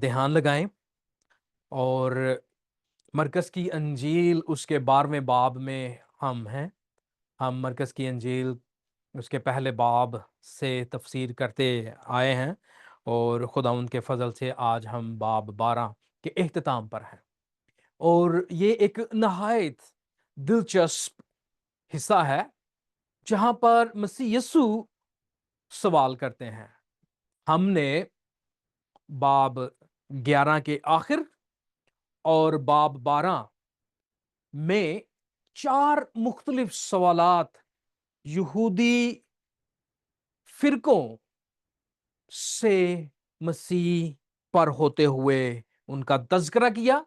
इम्तिहान लगाएं और मरकज़ की अंजील उसके 12वें बाब में हम हैं। हम मरकज़ की अंजील उसके पहले बाब से तफसीर करते आए हैं और खुदावंद के फजल से आज हम बाब 12 के इख्तिताम पर हैं। और ये एक नहायत दिलचस्प हिस्सा है जहां पर मसीह यस्सु सवाल करते हैं। हमने बाब 11 के आखिर और बाब 12 में 4 मुख्तलिफ सवालात यहूदी फिरकों से मसीह पर होते हुए उनका तज़किरा किया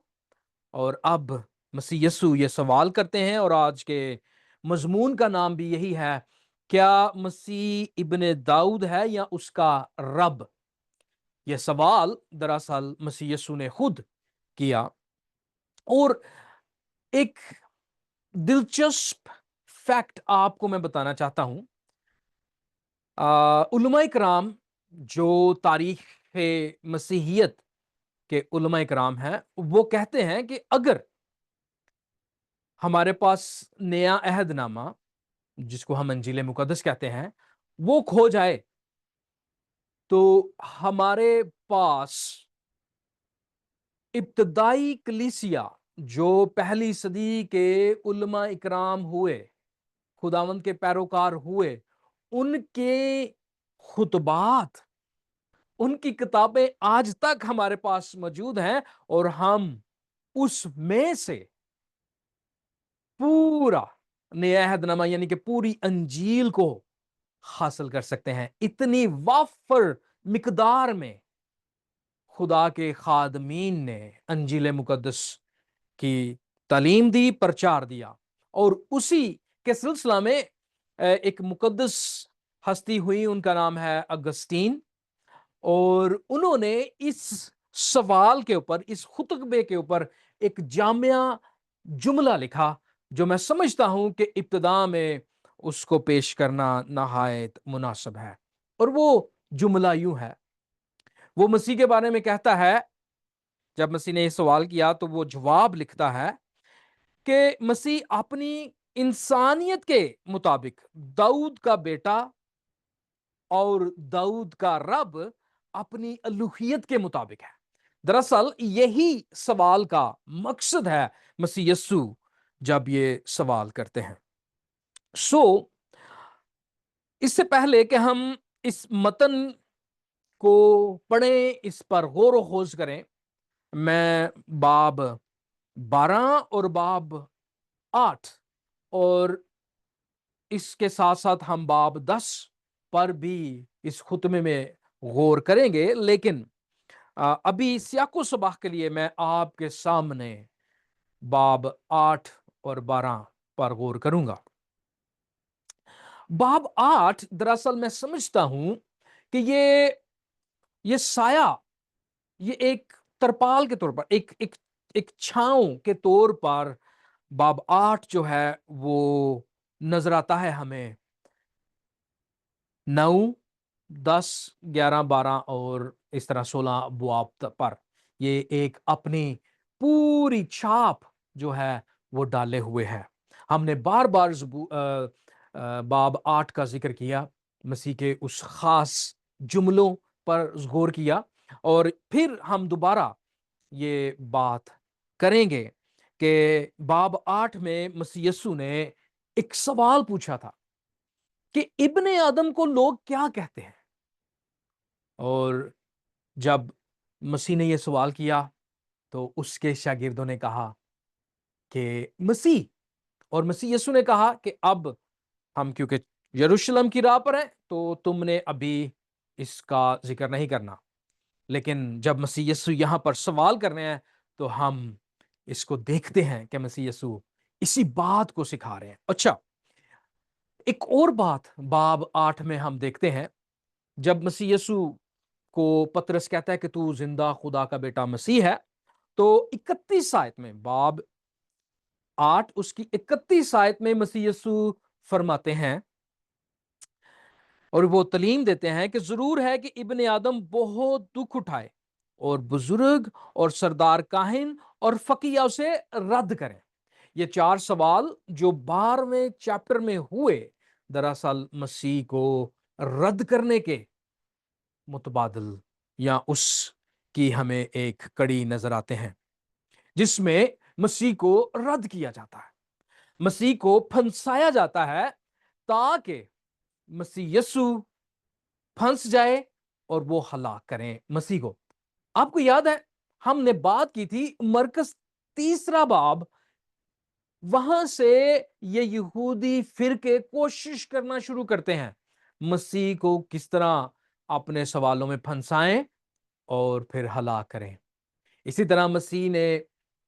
और अब मसीह यस्सु ये सवाल करते हैं और आज के मजमून का नाम भी यही है, क्या मसीह इब्ने दाऊद है या उसका रब। यह सवाल दरअसल मसीह यस्सु ने खुद किया। और एक दिलचस्प फैक्ट आपको मैं बताना चाहता हूं। उलमा इकराम जो तारीख मसीहियत के उलमा इकराम हैं वो कहते हैं कि अगर हमारे पास नया अहदनामा जिसको हम अंजील मुकद्दस कहते हैं वो खो जाए तो हमारे पास इब्तदाई कलीसिया जो पहली सदी के उलमा इकराम हुए, खुदावंद के पैरोकार हुए, उनके खुतबात, उनकी किताबें आज तक हमारे पास मौजूद हैं और हम उसमें से पूरा नया अहदनामा यानी कि पूरी अंजील को हासिल कर सकते हैं। इतनी वाफर मिकदार में खुदा के खादमीन ने अंजील मुकद्दस की तालीम दी, प्रचार दिया। और उसी के सिलसिला में एक मुकद्दस हस्ती हुई, उनका नाम है अगस्तीन, और उन्होंने इस सवाल के ऊपर, इस खुतबे के ऊपर एक जामिया जुमला लिखा जो मैं समझता हूं कि इब्तिदा में उसको पेश करना नहायत मुनासिब है। और वो जुमला यूं है, वो मसीह के बारे में कहता है। जब मसीह ने ये सवाल किया तो वो जवाब लिखता है कि मसीह अपनी इंसानियत के मुताबिक दाऊद का बेटा और दाऊद का रब अपनी अलूहियत के मुताबिक है। दरअसल यही सवाल का मकसद है मसीह यस्सु जब ये सवाल करते हैं। सो इससे पहले कि हम इस मतन को पढ़ें, इस पर गौर व खोज करें, मैं बाब 12 और बाब 8 और इसके साथ साथ हम बाब 10 पर भी इस खुतबे में गौर करेंगे। लेकिन अभी सियाको सबाह के लिए मैं आपके सामने बाब 8 और 12 पर गौर करूंगा। बाब 8 दरअसल मैं समझता हूं कि ये साया, ये एक तरपाल के तौर पर, एक एक एक छांव के तौर पर बाब 8 जो है वो नजर आता है हमें 9, 10, 11, 12 और इस तरह 16 अबवाब पर। ये एक अपनी पूरी छाप जो है वो डाले हुए है। हमने बार बार बाब 8 का जिक्र किया, मसीह के उस खास जुमलों पर गौर किया, और फिर हम दोबारा ये बात करेंगे कि बाब 8 में मसीह यस्सु ने एक सवाल पूछा था कि इब्ने आदम को लोग क्या कहते हैं। और जब मसीह ने यह सवाल किया तो उसके शागिर्दों ने कहा कि मसीह, और मसीह यीशु ने कहा कि अब हम क्योंकि यरूशलेम की राह पर हैं तो तुमने अभी इसका जिक्र नहीं करना। लेकिन जब मसीह यीशु यहां पर सवाल कर रहे हैं तो हम इसको देखते हैं कि मसीह यीशु इसी बात को सिखा रहे हैं। अच्छा, एक और बात बाब 8 में हम देखते हैं, जब मसीह यीशु को पतरस कहता है कि तू जिंदा खुदा का बेटा मसीह है, तो 31 आयत में, बाब 8 उसकी 31 आयत में मसीह यीशु फरमाते हैं और वो तालीम देते हैं कि जरूर है कि इब्ने आदम बहुत दुख उठाए اور بزرگ اور سردار کاہن اور فقیہ اسے رد کریں۔ یہ 4 سوال جو 12ویں چیپٹر میں ہوئے، دراصل مسیح کو رد کرنے کے متبادل یا اس کی ہمیں ایک کڑی نظر آتے ہیں، جس میں مسیح کو رد کیا جاتا ہے، مسیح کو پھنسایا جاتا ہے تاکہ مسیح یسوع پھنس جائے اور وہ ہلاک کریں مسیح کو۔ آپ کو یاد ہے ہم نے بات کی تھی مرکز 3 باب، وہاں سے یہ یہودی فرقے کوشش کرنا شروع کرتے ہیں مسیح کو کس طرح اپنے سوالوں میں پھنسائیں اور پھر ہلاک کریں۔ اسی طرح مسیح نے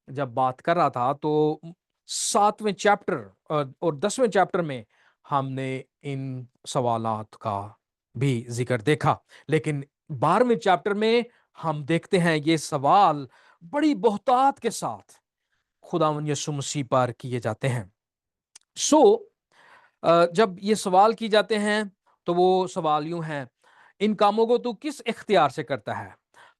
جب بات کر رہا تھا تو 7ویں چیپٹر اور 10ویں چیپٹر میں ہم نے ان سوالات کا بھی ذکر دیکھا، لیکن 12ویں چیپٹر میں ہم دیکھتے ہیں یہ سوال بڑی بہتات کے ساتھ خداوند یسوع مسیح پر کیے جاتے ہیں۔ جب یہ سوال کی جاتے ہیں تو وہ سوال یوں ہیں، ان کاموں کو تو کس اختیار سے کرتا ہے؟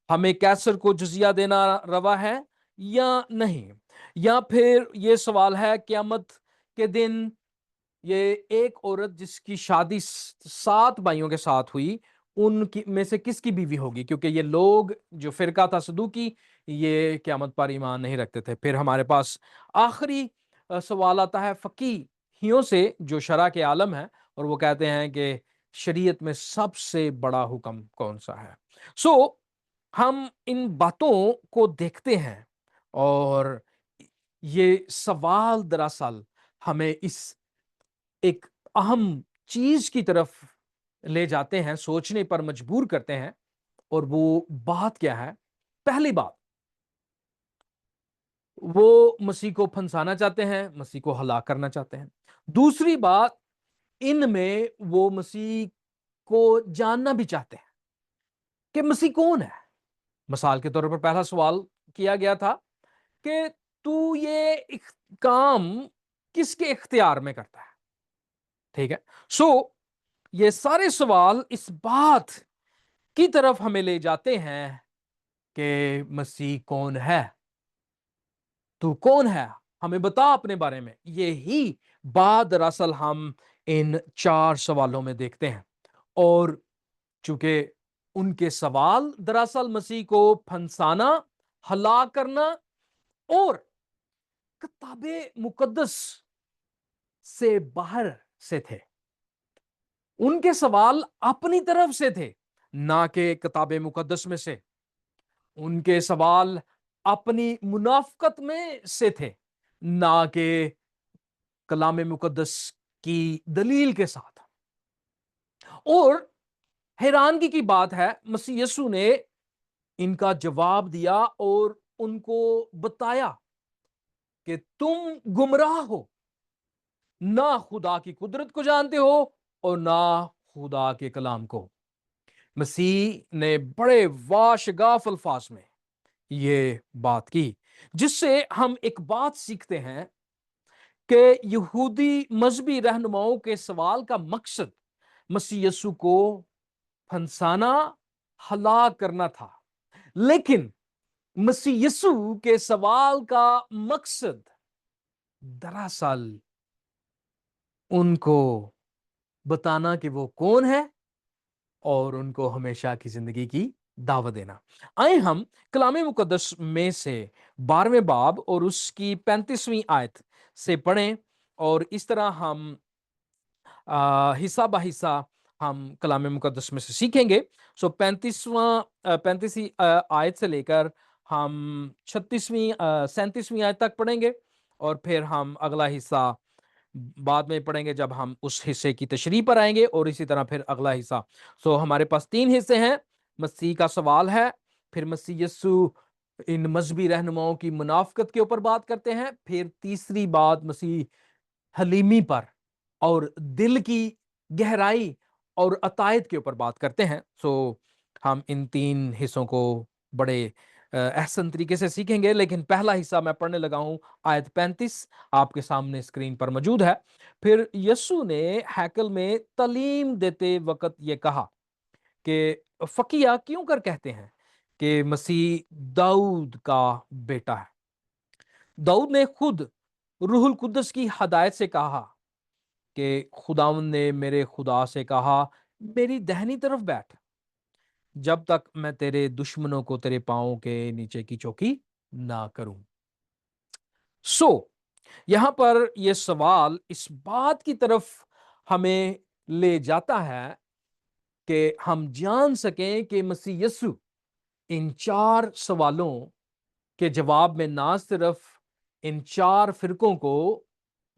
ہمیں کیسر کو جزیہ دینا روا ہے یا نہیں؟ یا پھر یہ سوال ہے قیامت کے دن یہ ایک عورت جس کی شادی 7 بھائیوں کے ساتھ ہوئی، ان کی میں سے کس کی بیوی ہوگی؟ کیونکہ یہ لوگ جو فرقہ تھا صدوقی، یہ قیامت پر ایمان نہیں رکھتے تھے۔ پھر ہمارے پاس آخری سوال آتا ہے فقیہوں سے جو شرع کے عالم ہے، اور وہ کہتے ہیں کہ شریعت میں سب سے بڑا حکم کون سا ہے؟ ہم ان باتوں کو دیکھتے ہیں اور یہ سوال دراصل ہمیں اس ایک اہم چیز کی طرف لے جاتے ہیں، سوچنے پر مجبور کرتے ہیں، اور وہ بات کیا ہے؟ پہلی بات، وہ مسیح کو پھنسانا چاہتے ہیں، مسیح کو ہلاک کرنا چاہتے ہیں۔ دوسری بات، ان میں وہ مسیح کو جاننا بھی چاہتے ہیں کہ مسیح کون ہے۔ مثال کے طور پر پہلا سوال کیا گیا تھا کہ تو یہ کام کس کے اختیار میں کرتا ہے؟ ٹھیک ہے، یہ سارے سوال اس بات کی طرف ہمیں لے جاتے ہیں کہ مسیح کون ہے، تو کون ہے، ہمیں بتا اپنے بارے میں۔ یہی بات دراصل ہم ان 4 سوالوں میں دیکھتے ہیں، اور چونکہ ان کے سوال دراصل مسیح کو پھنسانا، ہلاک کرنا اور کتاب مقدس سے باہر سے تھے، ان کے سوال اپنی طرف سے تھے، نہ کہ کتاب مقدس میں سے۔ ان کے سوال اپنی منافقت میں سے تھے، نہ کہ کلام مقدس کی دلیل کے ساتھ۔ اور حیرانگی کی بات ہے، مسیح یسوع نے ان کا جواب دیا اور ان کو بتایا کہ تم گمراہ ہو، نہ خدا کی قدرت کو جانتے ہو اور نہ خدا کے کلام کو۔ مسیح نے بڑے واشگاف الفاظ میں یہ بات کی، جس سے ہم ایک بات سیکھتے ہیں کہ یہودی مذہبی رہنماؤں کے سوال کا مقصد مسیح یسوع کو پھنسانا، ہلاک کرنا تھا، لیکن مسیح یسوع کے سوال کا مقصد دراصل ان کو بتانا کہ وہ کون ہے اور ان کو ہمیشہ کی زندگی کی دعوت دینا۔ آئے ہم کلام مقدس میں سے 12ویں باب اور اس کی 35ویں آیت سے پڑھیں، اور اس طرح ہم حصہ بہ حصہ ہم کلام مقدس میں سے سیکھیں گے۔ 35ویں آیت سے لے کر ہم 37ویں آیت تک پڑھیں گے، اور پھر ہم اگلا حصہ بعد میں پڑھیں گے جب ہم اس حصے کی تشریح پر آئیں گے، اور اسی طرح پھر اگلا حصہ۔ ہمارے پاس 3 حصے ہیں۔ مسیح کا سوال ہے، پھر مسیح یسوع ان مذہبی رہنماؤں کی منافقت کے اوپر بات کرتے ہیں، پھر تیسری بات مسیح حلیمی پر اور دل کی گہرائی اور عطائد کے اوپر بات کرتے ہیں۔ ہم ان 3 حصوں کو بڑے احسن طریقے سے سیکھیں گے، لیکن پہلا حصہ میں پڑھنے لگا ہوں، آیت 35 آپ کے سامنے اسکرین پر موجود ہے۔ پھر یسوع نے ہیکل میں تعلیم دیتے وقت یہ کہا کہ فقیہ کیوں کر کہتے ہیں کہ مسیح داؤد کا بیٹا ہے۔ داؤد نے خود روح القدس کی ہدایت سے کہا کہ خداوند نے میرے خدا سے کہا میری دہنی طرف بیٹھ جب تک میں تیرے دشمنوں کو تیرے پاؤں کے نیچے کی چوکی نہ کروں۔ یہاں پر یہ سوال اس بات کی طرف ہمیں لے جاتا ہے کہ ہم جان سکیں کہ مسیح یسوع ان 4 سوالوں کے جواب میں نہ صرف ان 4 فرقوں کو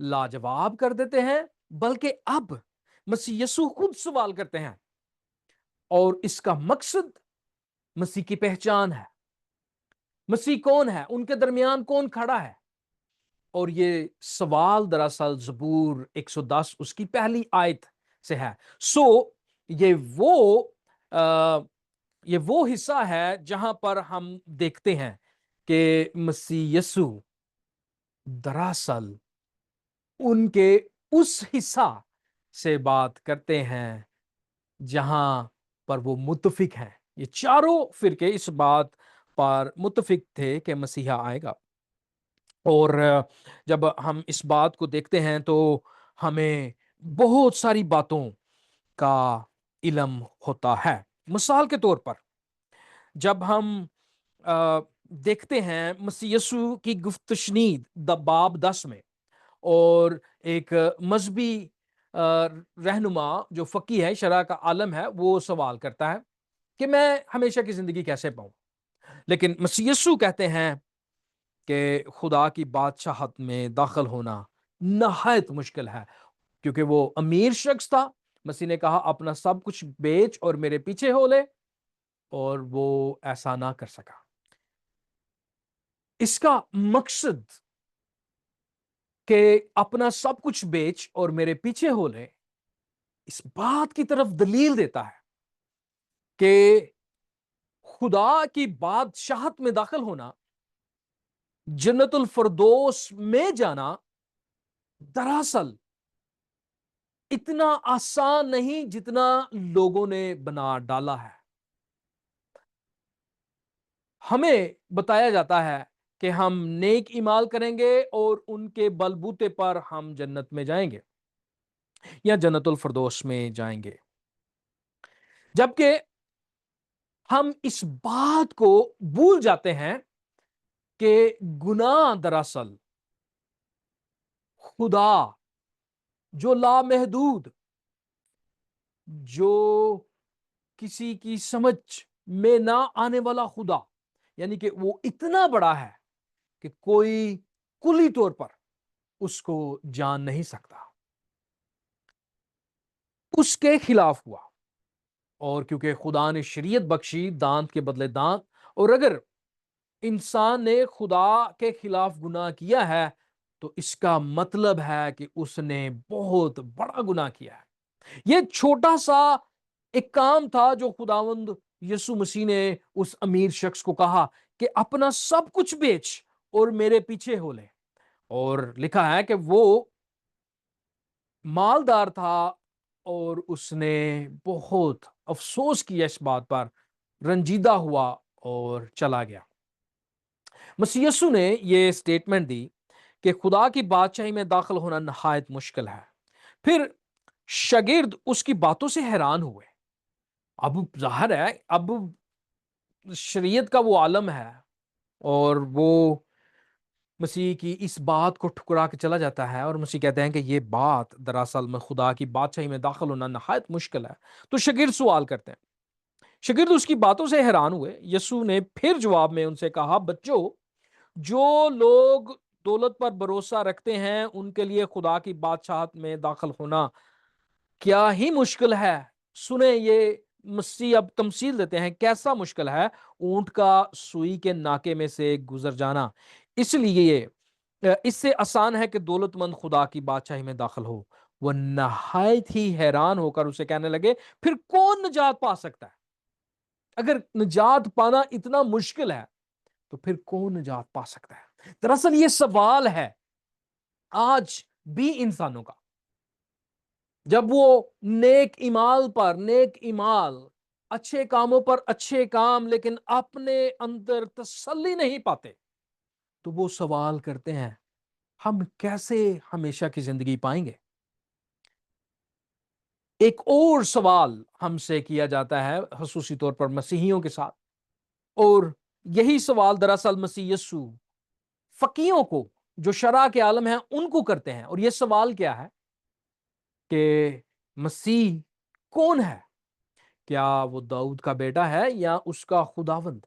لاجواب کر دیتے ہیں، بلکہ اب مسیح یسوع خود سوال کرتے ہیں، اور اس کا مقصد مسیح کی پہچان ہے۔ مسیح کون ہے؟ ان کے درمیان کون کھڑا ہے؟ اور یہ سوال دراصل زبور 110 اس کی پہلی آیت سے ہے۔ یہ وہ حصہ ہے جہاں پر ہم دیکھتے ہیں کہ مسیح یسوع دراصل ان کے اس حصہ سے بات کرتے ہیں جہاں پر وہ متفق ہیں۔ یہ چاروں فرقے اس بات پر متفق تھے کہ مسیحا آئے گا، اور جب ہم اس بات کو دیکھتے ہیں تو ہمیں بہت ساری باتوں کا علم ہوتا ہے۔ مثال کے طور پر جب ہم دیکھتے ہیں مسیح یسوع کی گفت تشنید باب 10 میں، اور ایک مذہبی رہنما جو فقیہ ہے، شرع کا عالم ہے، وہ سوال کرتا ہے کہ میں ہمیشہ کی زندگی کیسے پاؤں؟ لیکن مسیح یسوع کہتے ہیں کہ خدا کی بادشاہت میں داخل ہونا نہایت مشکل ہے، کیونکہ وہ امیر شخص تھا۔ مسیح نے کہا اپنا سب کچھ بیچ اور میرے پیچھے ہو لے، اور وہ ایسا نہ کر سکا۔ اس کا مقصد کہ اپنا سب کچھ بیچ اور میرے پیچھے ہو لے، اس بات کی طرف دلیل دیتا ہے کہ خدا کی بادشاہت میں داخل ہونا، جنت الفردوس میں جانا، دراصل اتنا آسان نہیں جتنا لوگوں نے بنا ڈالا ہے۔ ہمیں بتایا جاتا ہے کہ ہم نیک اعمال کریں گے اور ان کے بلبوتے پر ہم جنت میں جائیں گے یا جنت الفردوس میں جائیں گے، جبکہ ہم اس بات کو بھول جاتے ہیں کہ گناہ دراصل خدا جو لامحدود، جو کسی کی سمجھ میں نہ آنے والا خدا، یعنی کہ وہ اتنا بڑا ہے کہ کوئی کلی طور پر اس کو جان نہیں سکتا، اس کے خلاف ہوا۔ اور کیونکہ خدا نے شریعت بخشی دانت کے بدلے دانت، اور اگر انسان نے خدا کے خلاف گناہ کیا ہے تو اس کا مطلب ہے کہ اس نے بہت بڑا گناہ کیا ہے۔ یہ چھوٹا سا ایک کام تھا جو خداوند یسوع مسیح نے اس امیر شخص کو کہا کہ اپنا سب کچھ بیچ اور میرے پیچھے ہو لے، اور لکھا ہے کہ وہ مالدار تھا اور اس نے بہت افسوس کیا، اس بات پر رنجیدہ ہوا اور چلا گیا۔ مسیح یسوع نے یہ سٹیٹمنٹ دی کہ خدا کی بادشاہی میں داخل ہونا نہایت مشکل ہے۔ پھر شاگرد اس کی باتوں سے حیران ہوئے۔ اب ظاہر ہے، اب شریعت کا وہ عالم ہے اور وہ مسیح کی اس بات کو ٹھکرا کے چلا جاتا ہے، اور مسیح کہتے ہیں کہ یہ بات دراصل میں خدا کی بادشاہی میں داخل ہونا نہایت مشکل ہے۔ تو شاگرد سوال کرتے ہیں، شاگرد اس کی باتوں سے حیران ہوئے۔ یسوع نے پھر جواب میں ان سے کہا، بچوں، جو لوگ دولت پر بھروسہ رکھتے ہیں ان کے لیے خدا کی بادشاہت میں داخل ہونا کیا ہی مشکل ہے۔ سنیں، یہ مسیح اب تمثیل دیتے ہیں کیسا مشکل ہے اونٹ کا سوئی کے ناکے میں سے گزر جانا۔ اس لیے اس سے آسان ہے کہ دولت مند خدا کی بادشاہی میں داخل ہو۔ وہ نہایت ہی حیران ہو کر اسے کہنے لگے، پھر کون نجات پا سکتا ہے؟ اگر نجات پانا اتنا مشکل ہے تو پھر کون نجات پا سکتا ہے؟ دراصل یہ سوال ہے آج بھی انسانوں کا، جب وہ نیک اعمال پر نیک اعمال अच्छे कामों पर अच्छे काम, लेकिन अपने अंदर तसल्ली नहीं पाते, तो वो सवाल करते हैं, हम कैसे हमेशा की जिंदगी पाएंगे? एक और सवाल हमसे किया जाता है, खसूसी तौर पर मसीहियों के साथ, और यही सवाल दरअसल मसीह यस्सु फकीयों को, जो शरा के आलम हैं, उनको करते हैं। और ये सवाल क्या है कि मसीह कौन है? क्या वो दाऊद का बेटा है या उसका खुदावंद?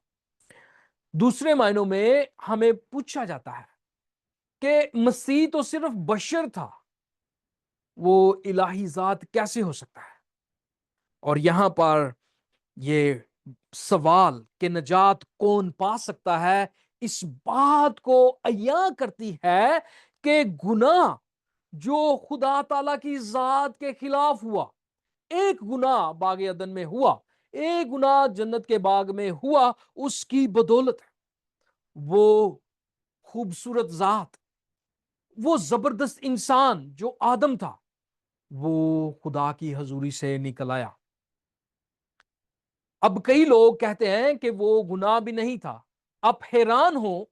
दूसरे मायनों में हमें पूछा जाता है कि मसीह तो सिर्फ बशर था, वो इलाही जात कैसे हो सकता है? और यहां पर ये सवाल कि नजात कौन पा सकता है, इस बात को अय्या करती है कि गुनाह जो खुदा ताला की जात के खिलाफ हुआ, एक गुनाह बाग अदन में हुआ, एक गुनाह जन्नत के बाग में हुआ, उसकी बदौलत है वो खूबसूरत जात, वो जबरदस्त इंसान जो आदम था, वो खुदा की हजूरी से निकल आया। अब कई लोग कहते हैं कि वो गुनाह भी नहीं था। आप हैरान हो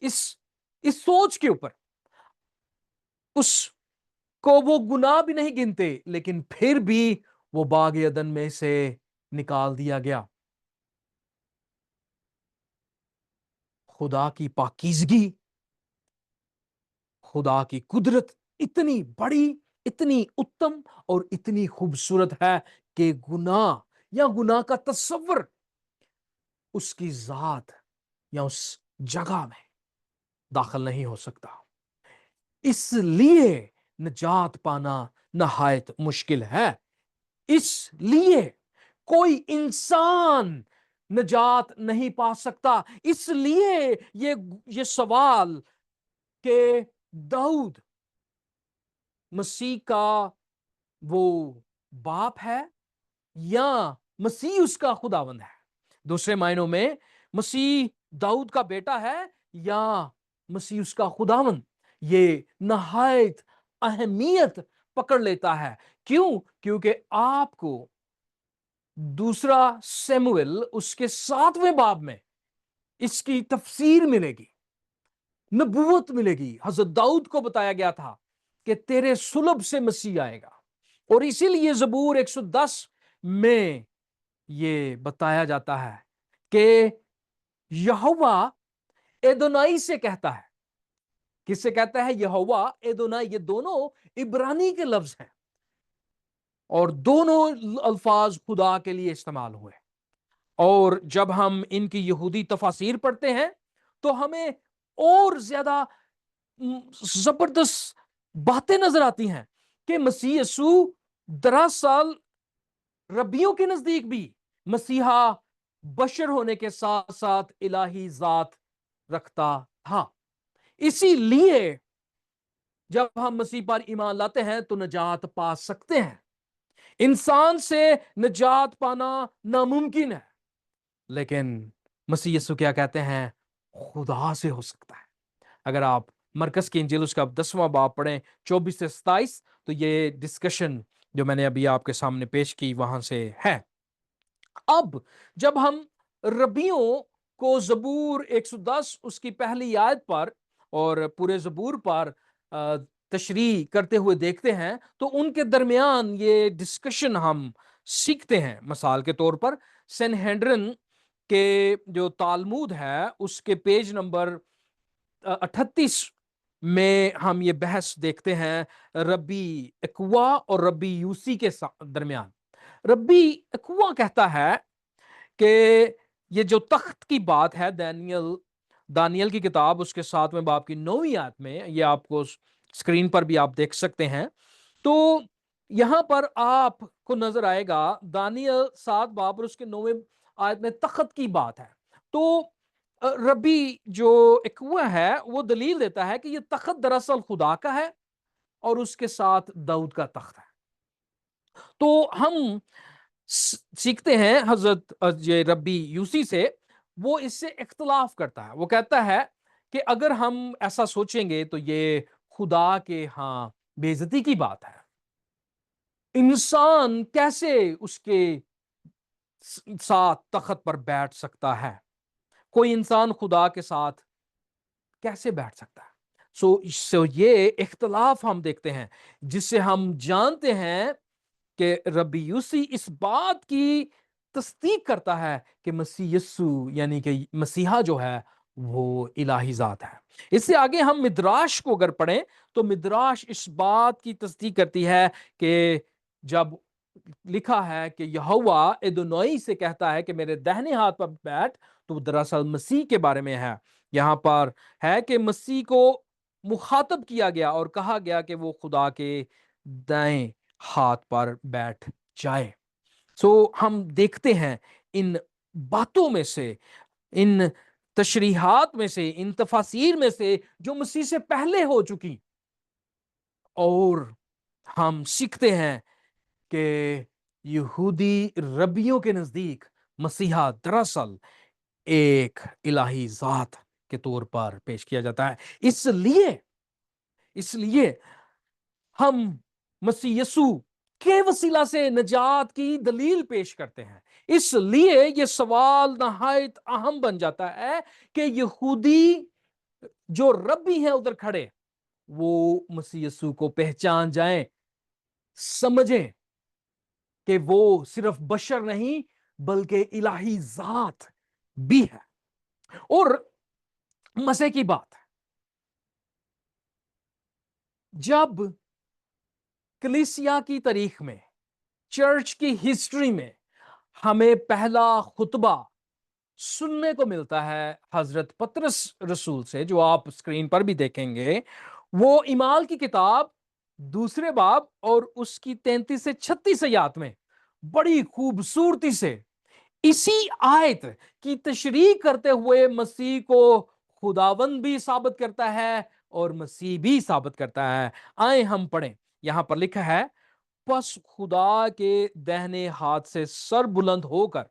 इस इस सोच के ऊपर, उसको वो गुनाह भी नहीं गिनते, लेकिन फिर भी वो बाग अदन में से निकाल दिया गया। खुदा की पाकीज़गी, खुदा की कुदरत इतनी बड़ी, इतनी उत्तम और इतनी खूबसूरत है कि गुनाह या गुनाह का तस्वर उसकी जात या उस जगह में दाखिल नहीं हो सकता। इसलिए निजात पाना नहायत मुश्किल है। इसलिए कोई इंसान निजात नहीं पा सकता। इसलिए ये सवाल कि दाऊद मसीह का वो बाप है या मसीह उसका खुदावंद है। दूसरे मायनों में मसीह दाऊद का बेटा है या मसीह उसका खुदावंद, ये नहायत अहमियत पकड़ लेता है। क्यों? क्योंकि आपको दूसरा सैमुएल उसके 7वें बाब में इसकी तफसीर मिलेगी, नबूवत मिलेगी। हजरत दाऊद को बताया गया था कि तेरे सुलभ से मसीह आएगा, और इसीलिए जबूर 110 में ये बताया जाता है कि यहोवा एदोनाई से कहता है। किससे कहता है? यहोवा एदोनाई। ये दोनों इब्रानी के लफ्ज हैं और दोनों अल्फाज खुदा के लिए इस्तेमाल हुए। और जब हम इनकी यहूदी तफासिर पढ़ते हैं तो हमें और ज्यादा जबरदस्त बातें नजर आती हैं कि मसीह यीशु दरअसल रबियों के नजदीक भी मसीहा बशर होने के साथ साथ इलाही जात रखता था। इसीलिए जब हम मसीह पर ईमान लाते हैं तो निजात पा सकते हैं। इंसान से निजात पाना नामुमकिन है, लेकिन मसीह यीशु क्या कहते हैं? खुदा से हो सकता है। अगर आप मरकस की इंजील उसका 10वां बाब पढ़ें 24 से 27, तो ये डिस्कशन जो मैंने अभी आपके सामने पेश की वहां से है। अब जब हम रबियों को जबूर 110 उसकी पहली आयत पर और पूरे जबूर पर तशरीह करते हुए देखते हैं तो उनके दरमियान ये डिस्कशन हम सीखते हैं। मिसाल के तौर पर सेनहेड्रिन के जो तालमूद है उसके पेज नंबर 38 में हम ये बहस देखते हैं रब्बी इक्वा और रब्बी यूसी के दरमियान। रब्बी इक्वा कहता है कि ये जो तख्त की बात है, दानियल की किताब उसके 7वें बाब की 9वीं आयत में, ये आपको स्क्रीन पर भी आप देख सकते हैं। तो यहां पर आपको नजर आएगा दानियल 7 बाब और उसके 9वें आयत में तख्त की बात है। तो रबी जो इक्वा है वो दलील देता है कि ये तख्त दरअसल खुदा का है और उसके साथ दाऊद का तख्त है। तो हम सीखते हैं हजरत ये रब्बी यूसी से, वो इससे इख्तलाफ करता है। वो कहता है कि अगर हम ऐसा सोचेंगे तो ये खुदा के यहाँ बेइज्जती की बात है। इंसान कैसे उसके साथ तख्त पर बैठ सकता है। कोई इंसान खुदा के साथ कैसे बैठ सकता है? सो ये इख्तलाफ हम देखते हैं, जिससे हम जानते हैं कि रब्बी यूसी इस बात की तस्दीक करता है कि मसीह यस्सु यानी कि मसीहा जो है वो इलाही जात है। इससे आगे हम मिद्राश को अगर पढ़ें तो मिद्राश इस बात की तस्दीक करती है कि जब लिखा है कि यहोवा एदोनोई से कहता है कि मेरे दाहिने हाथ पर बैठ, तो दरअसल मसीह के बारे में है। यहां पर है कि मसीह को मुखातब किया गया और कहा गया कि वो खुदा के दाएं हाथ पर बैठ जाए। हम देखते हैं इन बातों में से, इन तशरीहात में से, इन तफासीर में से जो मसीह से पहले हो चुकी, और हम सीखते हैं कि यहूदी रबियों के नजदीक मसीहा दरअसल एक इलाही जात के तौर पर पेश किया जाता है। इसलिए इसलिए हम मसीह यसु के वसीला से नजात की दलील पेश करते हैं। इसलिए यह सवाल नहायत अहम बन जाता है कि यहूदी जो रब्बी हैं उधर खड़े, वो मसीह यसु को पहचान जाएं, समझें कि वो सिर्फ बशर नहीं बल्कि इलाही जात भी है। और मजे की बात है, जब कलीसिया की तारीख में, चर्च की हिस्ट्री में हमें पहला खुतबा सुनने को मिलता है हजरत पतरस रसूल से, जो आप स्क्रीन पर भी देखेंगे, वो इमाल की किताब दूसरे बाब और उसकी 33 से 36 आयत में बड़ी खूबसूरती से इसी आयत की तशरीह करते हुए मसीह को खुदावंद भी साबित करता है और मसीह भी साबित करता है। आए हम पढ़ें। यहां पर लिखा है, पस खुदा के दाहिने हाथ से सर बुलंद होकर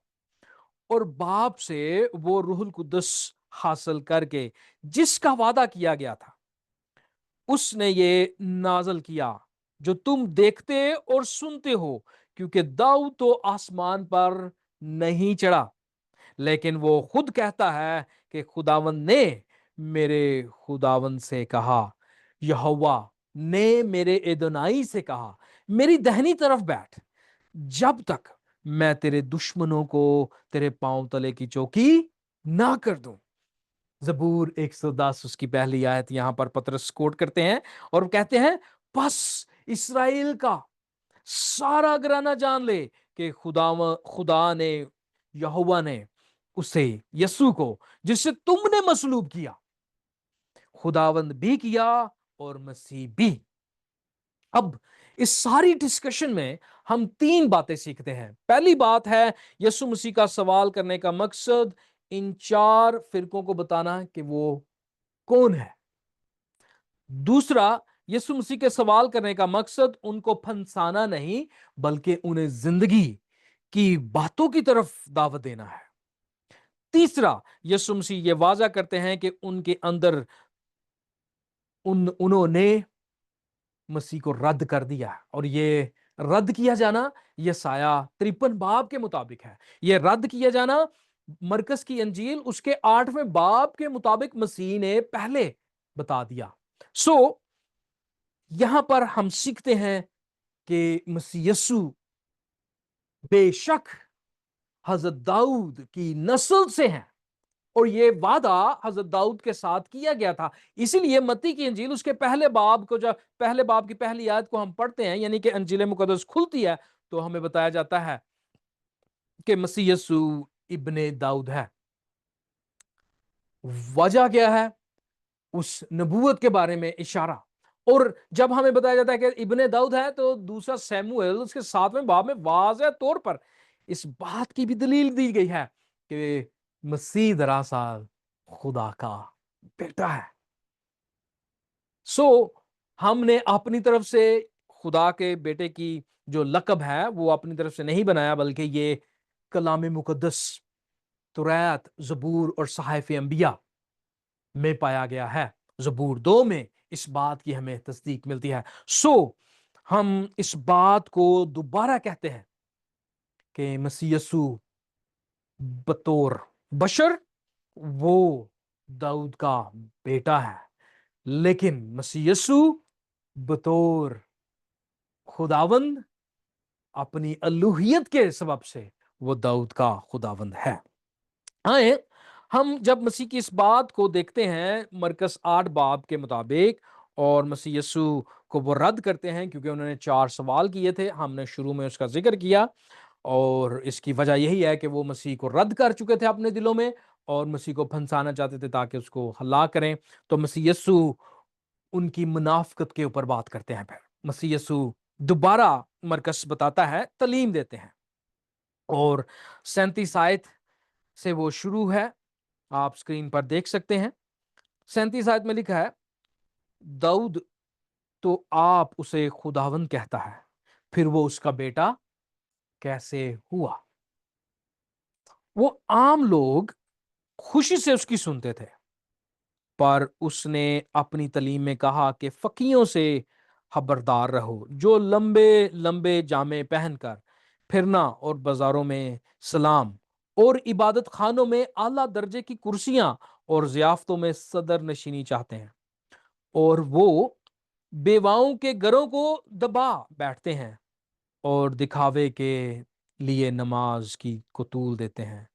और बाप से वो रूहुल कुद्दस हासिल करके जिसका वादा किया गया था, उसने ये नाजल किया जो तुम देखते और सुनते हो, क्योंकि दाऊद तो आसमान पर नहीं चढ़ा, लेकिन वो खुद कहता है कि खुदावंद ने मेरे खुदावंद से कहा, यहोवा ने मेरे एदोनाई से कहा, मेरी दाहिनी तरफ बैठ, जब तक मैं तेरे दुश्मनों को तेरे पांव तले की चौकी ना कर दूं। जबूर 110 उसकी पहली आयत यहां पर पतरस कोट करते हैं और कहते हैं, बस इसराइल का सारा घराना जान ले कि खुदा ने, यहोवा ने उसे, यसु को जिससे तुमने मसलूब किया, खुदावंद भी किया और मसीह भी। अब इस सारी डिस्कशन में हम तीन बातें सीखते हैं। पहली बात है यसु मसीह का सवाल करने का मकसद इन चार फिरकों को बताना कि वो कौन है। दूसरा, यसु मसीह के सवाल करने का मकसद उनको फंसाना नहीं बल्कि उन्हें जिंदगी की बातों की तरफ दावत देना है। तीसरा, यसु मसीह ये वाजा करते हैं कि उनके अंदर उन्होंने मसीह को रद्द कर दिया, और ये रद्द किया जाना यसाया 53 बाब के मुताबिक है। ये रद्द किया जाना मरकस की अंजील उसके 8वें बाब के मुताबिक मसीह ने पहले बता दिया। यहां पर हम सीखते हैं कि मसीह यस्सु बेशक हजरत दाऊद की नस्ल से हैं, और ये वादा हजरत दाऊद के साथ किया गया था। इसीलिए मत्ती की अंजील उसके पहले बाब को, जब पहले बाब की पहली आयत को हम पढ़ते हैं, यानी कि अंजील मुकद्दस खुलती है, तो हमें बताया जाता है कि मसीह यस्सु इब्ने दाऊद है। वजह क्या है? उस नबूवत के बारे में इशारा। और जब हमें बताया जाता है कि इब्ने दाऊद है, तो दूसरा सैमुएल उसके 7वें बाब में वाज़ेह तौर पर इस बात की भी दलील दी गई है कि मसीह दरअसल खुदा का बेटा है। हमने अपनी तरफ से खुदा के बेटे की जो लकब है वो अपनी तरफ से नहीं बनाया, बल्कि ये कलाम मुकद्दस, तुरैत, जबूर और सहाइफ अंबिया में पाया गया है। जबूर 2 में इस बात की हमें तस्दीक मिलती है। हम इस बात को दोबारा कहते हैं कि मसीह यस्सु बतौर बशर वो दाऊद का बेटा है, लेकिन मसीह यीशु बतौर खुदावंद अपनी अलूहियत के सबब से वो दाऊद का खुदावंद है। आए हम जब मसीह की इस बात को देखते हैं मरकस 8 बाब के मुताबिक, और मसीह यीशु को वो रद्द करते हैं क्योंकि उन्होंने 4 सवाल किए थे, हमने शुरू में उसका जिक्र किया। और इसकी वजह यही है कि वो मसीह को रद्द कर चुके थे अपने दिलों में और मसीह को फंसाना चाहते थे ताकि उसको हलाक करें। तो मसीह यीशु उनकी मुनाफकत के ऊपर बात करते हैं। फिर मसीह यीशु दोबारा मरकस बताता है, तालीम देते हैं, और 37 आयत से वो शुरू है, आप स्क्रीन पर देख सकते हैं। 37 आयत में लिखा है, दाऊद तो आप उसे खुदावंद कहता है, फिर वो उसका बेटा कैसे हुआ? वो आम लोग खुशी से उसकी सुनते थे, पर उसने अपनी तालीम में कहा कि फकीयों से खबरदार रहो, जो लंबे लंबे जामे पहनकर फिरना और बाजारों में सलाम और इबादत खानों में आला दर्जे की कुर्सियां और जियाफ्तों में सदर नशीनी चाहते हैं, और वो बेवाओं के घरों को दबा बैठते हैं और दिखावे के लिए नमाज की को तूल देते हैं,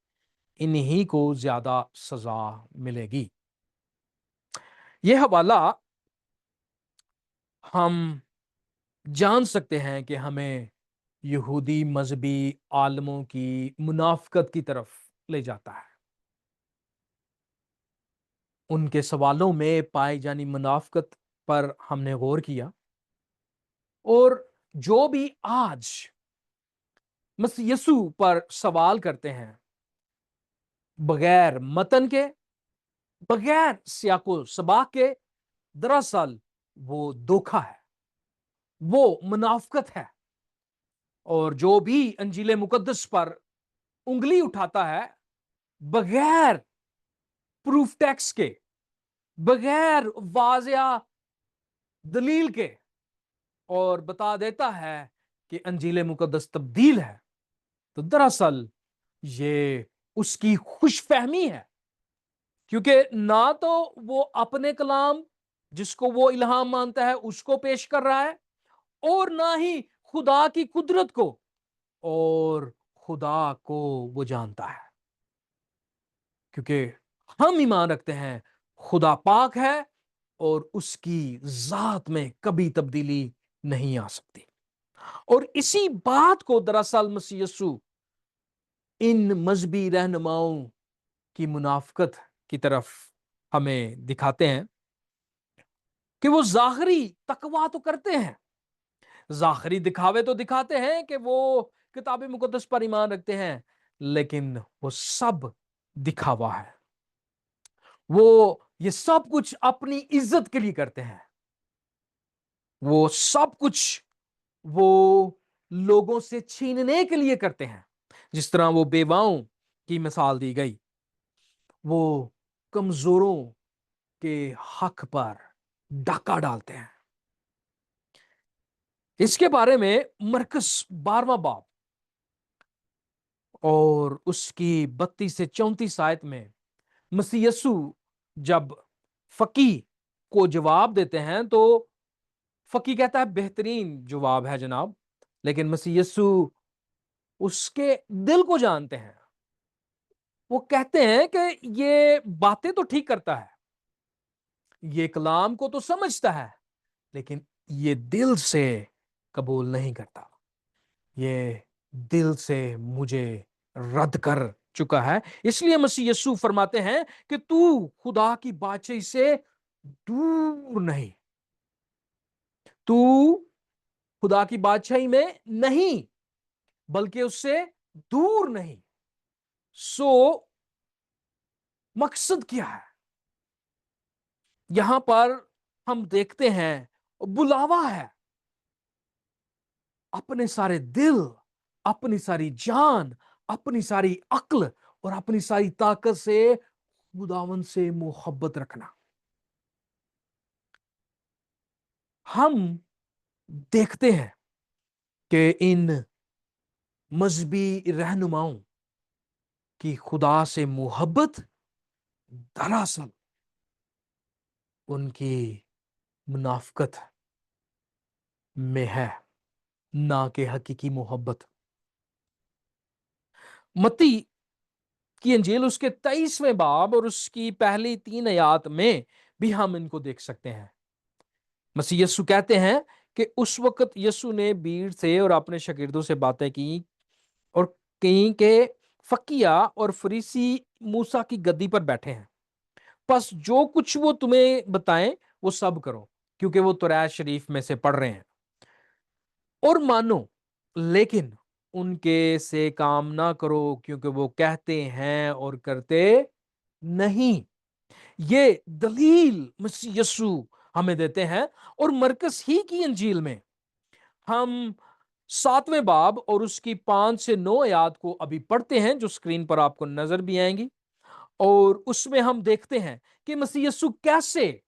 इन्हीं को ज्यादा सजा मिलेगी। यह हवाला हम जान सकते हैं कि हमें यहूदी मजहबी आलमों की मुनाफकत की तरफ ले जाता है। उनके सवालों में पाई जानी मुनाफकत पर हमने गौर किया, और जो भी आज मसीह यीशु पर सवाल करते हैं बगैर मतन के, बगैर सियाको सबाक के, दरअसल वो धोखा है, वो मुनाफकत है। और जो भी अंजील मुकद्दस पर उंगली उठाता है बगैर प्रूफ टेक्स्ट के, बगैर वाजिया दलील के, और बता देता है कि अंजील मुकद्दस तब्दील है, तो दरअसल ये उसकी खुशफहमी है, क्योंकि ना तो वो अपने कलाम जिसको वो इल्हाम मानता है उसको पेश कर रहा है, और ना ही खुदा की कुदरत को और खुदा को वो जानता है। क्योंकि हम ईमान रखते हैं खुदा पाक है और उसकी जात में कभी तब्दीली नहीं आ सकती। और इसी बात को दरअसल मसीह यीशु इन मजहबी रहनुमाओं की मुनाफकत की तरफ हमें दिखाते हैं कि वो जाहरी तकवा तो करते हैं, जाहरी दिखावे तो दिखाते हैं कि वो किताब मुकद्दस पर ईमान रखते हैं, लेकिन वो सब दिखावा है। वो ये सब कुछ अपनी इज्जत के लिए करते हैं, वो सब कुछ वो लोगों से छीनने के लिए करते हैं। जिस तरह वो बेवाओं की मिसाल दी गई, वो कमजोरों के हक पर डाका डालते हैं। इसके बारे में मरकस 12वां बाब और उसकी 32 से 34 आयत में मसीह यीशु जब फकी को जवाब देते हैं, तो फकी कहता है बेहतरीन जवाब है जनाब, लेकिन मसीह यीशु उसके दिल को जानते हैं। वो कहते हैं कि ये बातें तो ठीक करता है, ये कलाम को तो समझता है, लेकिन ये दिल से कबूल नहीं करता, ये दिल से मुझे रद्द कर चुका है। इसलिए मसीह यीशु फरमाते हैं कि तू खुदा की बादशाही से दूर नहीं, तू खुदा की बादशाही में नहीं, बल्कि उससे दूर नहीं। सो मकसद क्या है यहां पर? हम देखते हैं बुलावा है, अपने सारे दिल, अपनी सारी जान, अपनी सारी अक्ल और अपनी सारी ताकत से खुदावन से मोहब्बत रखना। हम देखते हैं कि इन मजहबी रहनुमाओं कि खुदा से मोहब्बत दरअसल उनकी मुनाफकत में है, ना कि हकीकी मोहब्बत। मत्ती की इंजील उसके 23वें बाब और उसकी पहली 3 आयत में भी हम इनको देख सकते हैं। मसीह यीशु कहते हैं कि उस वक्त यीशु ने भीड़ से और अपने शागिर्दों से बातें की और कहीं के फकीहा और फरीसी मूसा की गद्दी पर बैठे हैं। बस जो कुछ वो तुम्हें बताएं वो सब करो, क्योंकि वो तौरात शरीफ में से पढ़ रहे हैं और मानो, लेकिन उनके से काम ना करो, क्योंकि वो कहते हैं और करते नहीं। ये दलील मसीह यीशु हमें देते हैं। और मरकस ही की इंजील में हम 7वें बाब और उसकी 5 से 9 आयत को अभी पढ़ते हैं, जो स्क्रीन पर आपको नजर भी आएंगी। और उसमें हम देखते हैं कि मसीह यीशु कैसे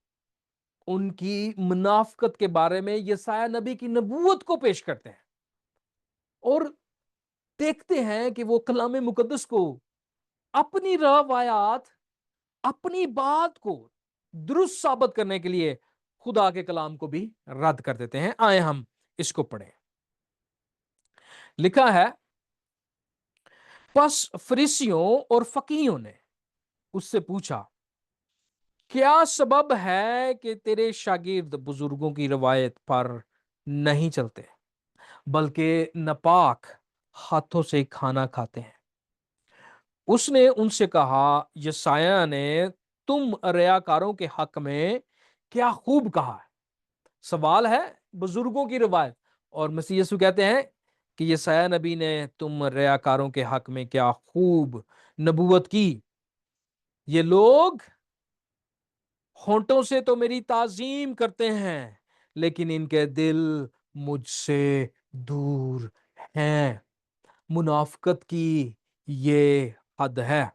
उनकी मुनाफकत के बारे में यशायाह नबी की नबूवत को पेश करते हैं और देखते हैं कि वो कलाम मुकद्दस को अपनी रवायात, अपनी बात को दुरुस्त साबित करने के लिए खुदा के कलाम को भी रद्द कर देते हैं। आए हम इसको पढ़ें। लिखा है, बस फरीसियों और फकीहों ने उससे पूछा, क्या सबब है कि तेरे शागिर्द बुजुर्गों की रवायत पर नहीं चलते, बल्कि नापाक हाथों से खाना खाते हैं? उसने उनसे कहा, यशायाह ने तुम रियाकारों के हक में क्या खूब कहा है। सवाल है बुजुर्गों की रवायत, और मसीह यीशु कहते हैं कि यशायाह नबी ने तुम रियाकारों के हक में क्या खूब नबूवत की। ये लोग होंठों से तो मेरी ताजीम करते हैं, लेकिन इनके दिल मुझसे दूर हैं। मुनाफकत की ये हद है।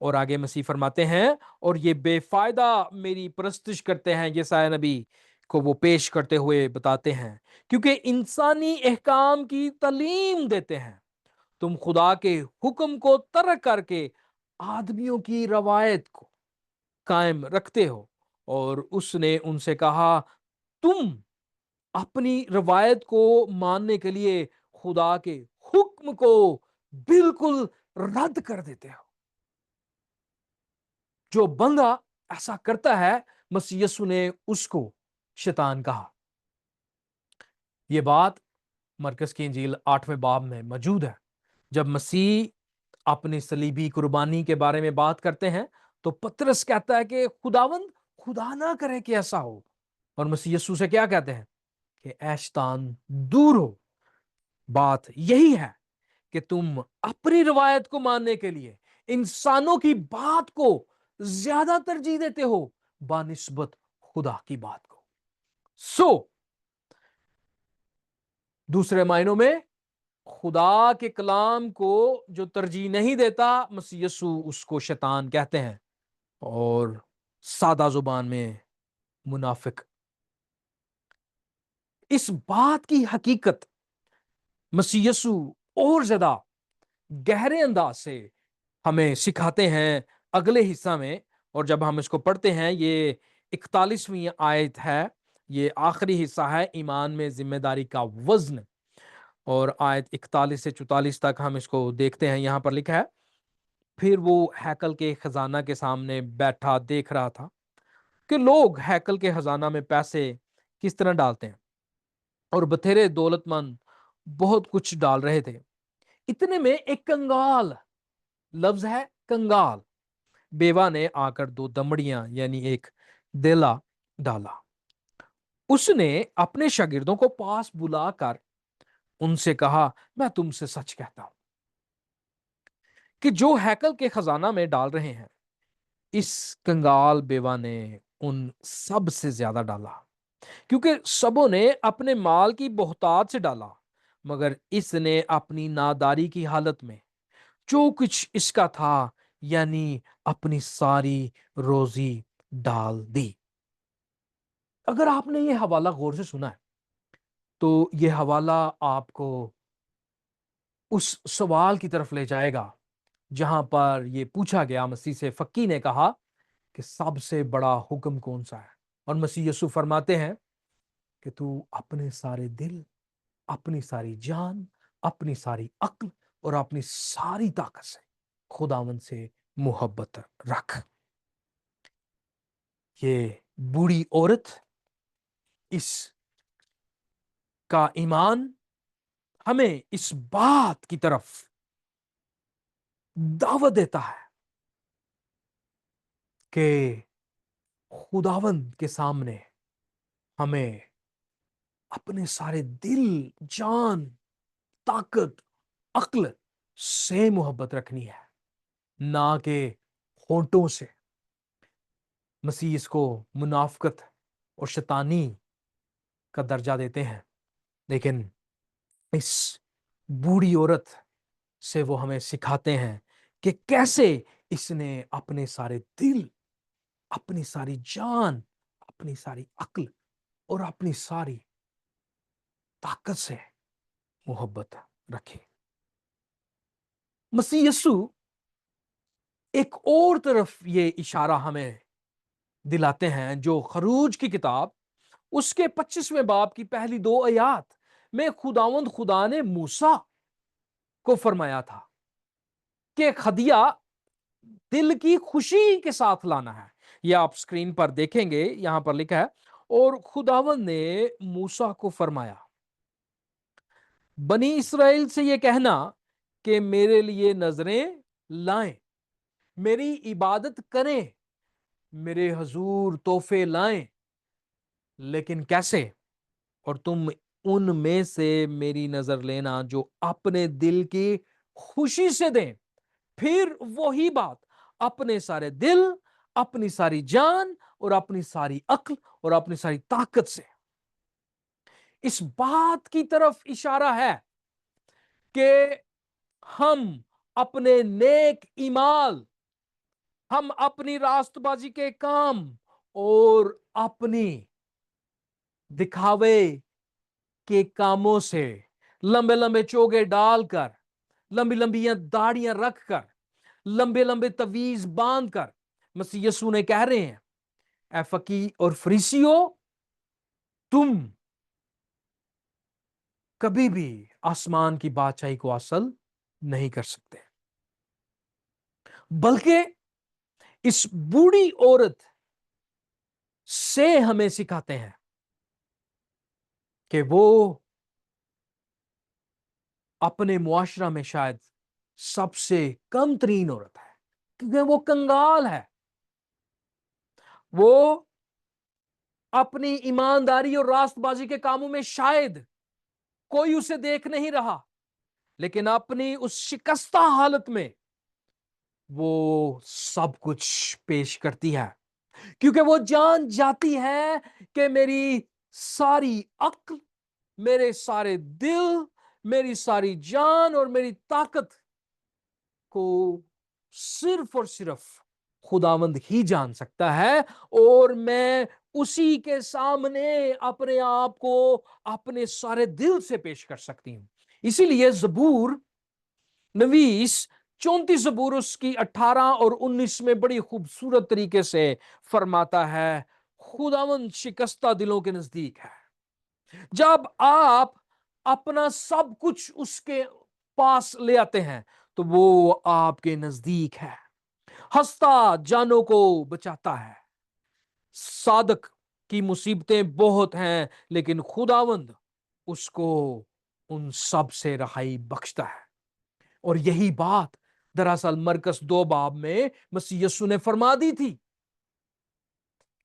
और आगे मसीह फरमाते हैं, और ये बेफायदा मेरी परस्तिश करते हैं। यशायाह नबी को वो पेश करते हुए बताते हैं, क्योंकि इंसानी अहकाम की तालीम देते हैं, तुम खुदा के हुक्म को तर्क करके आदमियों की रवायत को कायम रखते हो। और उसने उनसे कहा, तुम अपनी रवायत को मानने के लिए खुदा के हुक्म को बिल्कुल रद्द कर देते हो। जो बंदा ऐसा करता है, मसीह यीशु ने उसको शैतान कहा। यह बात मरकस की इंजील 8वें बाब में मौजूद है। जब मसीह अपनी सलीबी कुर्बानी के बारे में बात करते हैं, तो पतरस कहता है कि खुदावंद, खुदा ना करे कि ऐसा हो। और मसीह यीशु से क्या कहते हैं कि ऐ शैतान दूर हो। बात यही है कि तुम अपनी रवायत को मानने के लिए इंसानों की बात को ज्यादा तरजीह देते हो बानिस्बत खुदा की बात को। दूसरे मायनों में खुदा के कलाम को जो तरजीह नहीं देता, मसीह यीशु उसको शैतान कहते हैं, और सादा जुबान में मुनाफिक। इस बात की हकीकत मसीह यीशु और ज्यादा गहरे अंदाज से हमें सिखाते हैं अगले हिस्सा में। और जब हम इसको पढ़ते हैं, ये 41वीं आयत है, ये आखिरी हिस्सा है, ईमान में जिम्मेदारी का वजन। और आयत 41 से 44 तक हम इसको देखते हैं। यहां पर लिखा है, फिर वो हैकल के खजाना के सामने बैठा देख रहा था कि लोग हैकल के खजाना में पैसे किस तरह डालते हैं, और बथेरे दौलतमंद बहुत कुछ डाल रहे थे। इतने में एक कंगाल, लफ्ज है कंगाल, बेवा ने आकर 2 दमड़ियां यानी एक देला डाला। उसने अपने शागिर्दों को पास बुलाकर उनसे कहा, मैं तुमसे सच कहता हूं कि जो हैकल के खजाना में डाल रहे हैं, इस कंगाल बेवा ने उन सब से ज्यादा डाला, क्योंकि सबों ने अपने माल की बहुतात से डाला, मगर इसने अपनी नादारी की हालत में जो कुछ इसका था, यानी अपनी सारी रोजी डाल दी। अगर आपने ये हवाला गौर से सुना है, तो ये हवाला आपको उस सवाल की तरफ ले जाएगा جہاں پر یہ پوچھا گیا مسیح سے، فقی نے کہا کہ سب سے بڑا حکم کون سا ہے؟ اور مسیح یسوع فرماتے ہیں کہ تو اپنے سارے دل، اپنی ساری جان، اپنی ساری عقل اور اپنی ساری طاقت سے خداوند سے محبت رکھ۔ یہ بوڑھی عورت، اس کا ایمان ہمیں اس بات کی طرف دعوت دیتا ہے کہ خداوند کے سامنے ہمیں اپنے سارے دل، جان، طاقت، عقل سے محبت رکھنی ہے، نہ کہ ہونٹوں سے۔ مسیح اس کو منافقت اور شیطانی کا درجہ دیتے ہیں، لیکن اس بوڑھی عورت سے وہ ہمیں سکھاتے ہیں کہ کیسے اس نے اپنے سارے دل، اپنی ساری جان، اپنی ساری عقل اور اپنی ساری طاقت سے محبت رکھی۔ مسیح یسوع ایک اور طرف یہ اشارہ ہمیں دلاتے ہیں، جو خروج کی کتاب اس کے 25ویں باب کی پہلی 2 آیات میں خداوند خدا نے موسیٰ کو فرمایا تھا کہ ہدیہ دل کی خوشی کے ساتھ لانا ہے۔ یہ آپ سکرین پر دیکھیں گے، یہاں پر لکھا ہے، اور خداوند نے موسیٰ کو فرمایا بنی اسرائیل سے یہ کہنا کہ میرے لیے نذریں لائیں، میری عبادت کریں، میرے حضور تحفے لائیں، لیکن کیسے؟ اور تم ان میں سے میری نظر لینا جو اپنے دل کی خوشی سے دیں، پھر وہی بات اپنے سارے دل، اپنی ساری جان اور اپنی ساری عقل اور اپنی ساری طاقت سے۔ اس بات کی طرف اشارہ ہے کہ ہم اپنے نیک اعمال، ہم اپنی راست بازی کے کام اور اپنی دکھاوے کے کاموں سے، لمبے لمبے چوگے ڈال کر، لمبی لمبی داڑیاں رکھ کر، لمبے لمبے تویز باندھ کر، مسیح یسوع نے کہہ رہے ہیں اے فقی اور فریسیو، تم کبھی بھی آسمان کی بادشاہی کو حاصل نہیں کر سکتے۔ بلکہ اس بوڑھی عورت سے ہمیں سکھاتے ہیں کہ وہ اپنے معاشرہ میں شاید سب سے کم ترین عورت ہے، کیونکہ وہ کنگال ہے، وہ اپنی ایمانداری اور راست بازی کے کاموں میں شاید کوئی اسے دیکھ نہیں رہا، لیکن اپنی اس شکستہ حالت میں وہ سب کچھ پیش کرتی ہے، کیونکہ وہ جان جاتی ہے کہ میری ساری عقل، میرے سارے دل، میری ساری جان اور میری طاقت کو صرف اور صرف خداوند ہی جان سکتا ہے، اور میں اسی کے سامنے اپنے آپ کو اپنے سارے دل سے پیش کر سکتی ہوں۔ اسی لیے زبور نویس 34 زبور اس کی 18 اور 19 میں بڑی خوبصورت طریقے سے فرماتا ہے خداوند شکستہ دلوں کے نزدیک ہے۔ جب آپ اپنا سب کچھ اس کے پاس لے آتے ہیں تو وہ آپ کے نزدیک ہے، ہنستا جانوں کو بچاتا ہے۔ صادق کی مصیبتیں بہت ہیں، لیکن خداوند اس کو ان سب سے رہائی بخشتا ہے۔ اور یہی بات دراصل مرکز 2 باب میں مسیح یسوع نے فرما دی تھی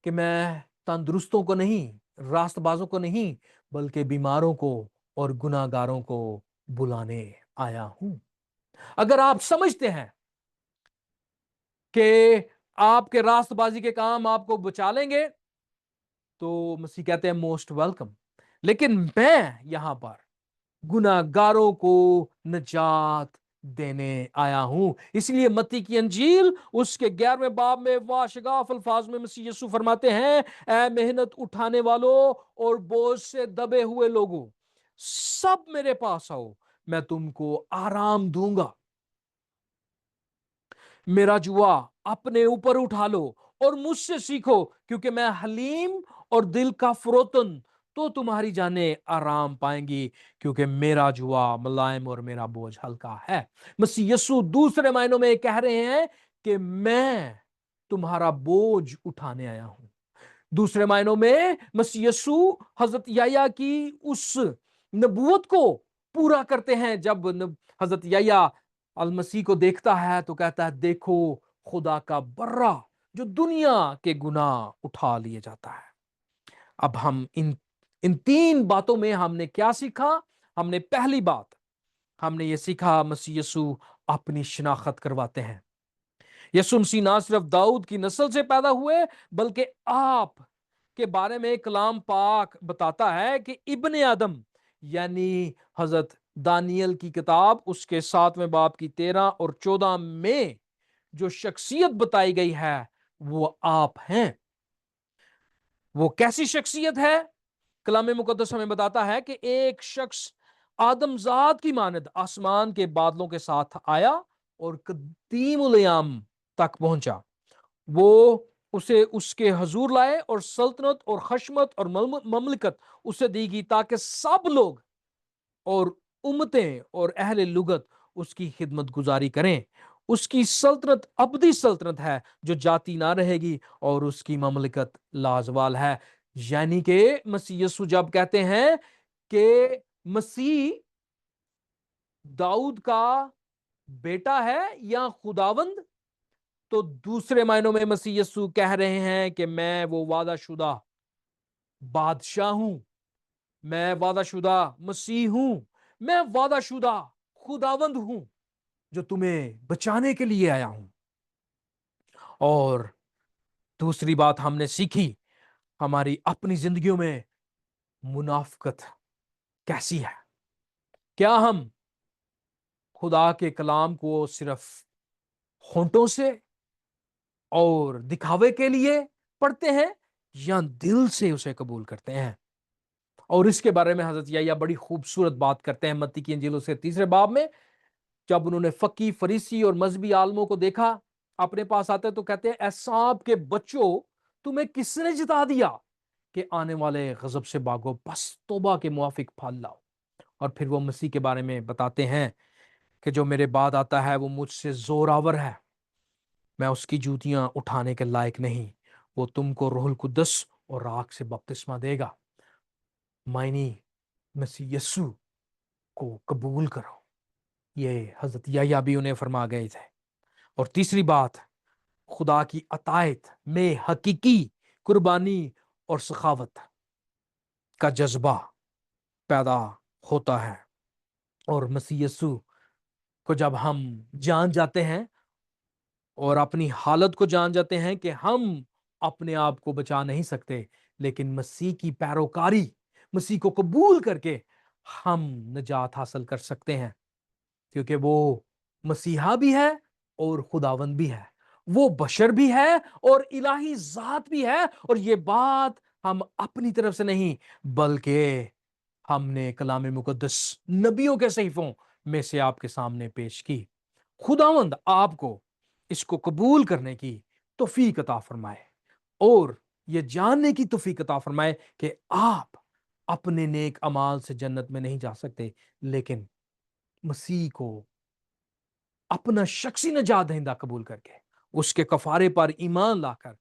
کہ میں تندرستوں کو نہیں، راست بازوں کو نہیں، بلکہ بیماروں کو اور گناہ گاروں کو بلانے آیا ہوں۔ اگر آپ سمجھتے ہیں کہ آپ کے راست بازی کے کام آپ کو بچا لیں گے تو مسیح کہتے ہیں موسٹ ویلکم، لیکن میں یہاں پر گناہ گاروں کو نجات دینے آیا ہوں۔ اس لیے متی کی انجیل اس کے 11ویں باب میں واشگاف الفاظ میں مسیح یسوع فرماتے ہیں اے محنت اٹھانے والوں اور بوجھ سے دبے ہوئے لوگوں، سب میرے پاس آؤ، میں تم کو آرام دوں گا۔ मेरा जुआ अपने ऊपर उठा लो और मुझसे सीखो, क्योंकि मैं हलीम और दिल का फरोतन, तो तुम्हारी जानें आराम पाएंगी, क्योंकि मेरा जुआ मुलायम और मेरा बोझ हल्का है। मसीह यीशु दूसरे मायनों में कह रहे हैं कि मैं तुम्हारा बोझ उठाने आया हूं। दूसरे मायनों में मसीह यीशु हजरत याया की उस नबूवत को पूरा करते हैं। जब हजरत याया अल मसीह को देखता है तो कहता है, देखो खुदा का बर्रा जो दुनिया के गुनाह उठा लिए जाता है। अब हम इन इन तीन बातों में हमने क्या सीखा? हमने पहली बात, हमने ये सीखा मसीह यीशु अपनी शिनाख्त करवाते हैं। यीशु मसीह ना सिर्फ दाऊद की नस्ल से पैदा हुए, बल्कि आप के बारे में कलाम पाक बताता है कि इब्ने आदम यानी हजरत दानियल की किताब उसके 7वें बाब की 13 और 14 में जो शख्सियत बताई गई है वो आप हैं। वो कैसी शख्सियत है? कलाम मुकद्दस हमें बताता है कि एक शख्स आदमजाद की मानद आसमान के बादलों के साथ आया और कदीमुल-याम तक पहुंचा। वो उसे उसके हजूर लाए और सल्तनत और खशमत और ममलिकत उसे दी गई, ताकि सब लोग और उम्मतें और अहले लुगत उसकी खिदमत गुजारी करें। उसकी सल्तनत अबदी सल्तनत है जो जाती ना रहेगी, और उसकी ममलिकत लाजवाल है। यानी कि मसीह यीशु जब कहते हैं कि मसीह दाऊद का बेटा है या खुदावंद, तो दूसरे मायनों में मसीह यीशु कह रहे हैं कि मैं वो वादाशुदा बादशाह हूं, मैं वादाशुदा मसीह हूं, मैं वादाशुदा खुदावंद हूं जो तुम्हें बचाने के लिए आया हूं। और दूसरी बात हमने सीखी, हमारी अपनी जिंदगियों में मुनाफकत कैसी है। क्या हम खुदा के कलाम को सिर्फ होंठों से और दिखावे के लिए पढ़ते हैं, या दिल से उसे कबूल करते हैं? और इसके बारे में हजरत याह्या बड़ी खूबसूरत बात करते हैं मत्ती की इंजील उसके 3 बाब में। जब उन्होंने फकी फरीसी और मजहबी आलमों को देखा अपने पास आते, तो कहते हैं, ऐ सांप के बच्चों, तुम्हें किसने जिता दिया कि आने वाले गजब से भागो, बस तौबा के मुआफिक फल लाओ। और फिर वो मसीह के बारे में बताते हैं कि जो मेरे बाद आता है वो मुझसे जोरावर है, मैं उसकी जूतियां उठाने के लायक नहीं, वो तुमको रूहुल कुद्दस और राख से बपतिस्मा देगा। मायनी मसीह यस्सु को कबूल करो, ये हजरत याह्या भी उन्हें फरमा गए थे। और तीसरी बात, खुदा की अतायत में हकीकी कुर्बानी और सखावत का जज्बा पैदा होता है। और मसीह यस्सु को जब हम जान जाते हैं और अपनी हालत को जान जाते हैं कि हम अपने आप को बचा नहीं सकते, लेकिन मसीह की पैरोकारी, मसीह को कबूल करके हम निजात हासिल कर सकते हैं, क्योंकि वो मसीहा भी है और खुदावंद भी है, वो बशर भी है और इलाही जात भी है। और ये बात हम अपनी तरफ से नहीं, बल्कि हमने कलाम मुकद्दस नबियों के सहीफों में से आपके सामने पेश की। खुदावंद आपको इसको कबूल करने की तौफीक अता फरमाए, और ये जानने की तौफीक अता फरमाए कि आप अपने नेक अमाल से जन्नत में नहीं जा सकते, लेकिन मसीह को अपना शख्सी नजात दहिंदा कबूल करके उसके कफारे पर ईमान लाकर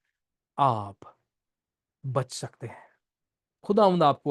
आप बच सकते हैं। खुदावंद आपको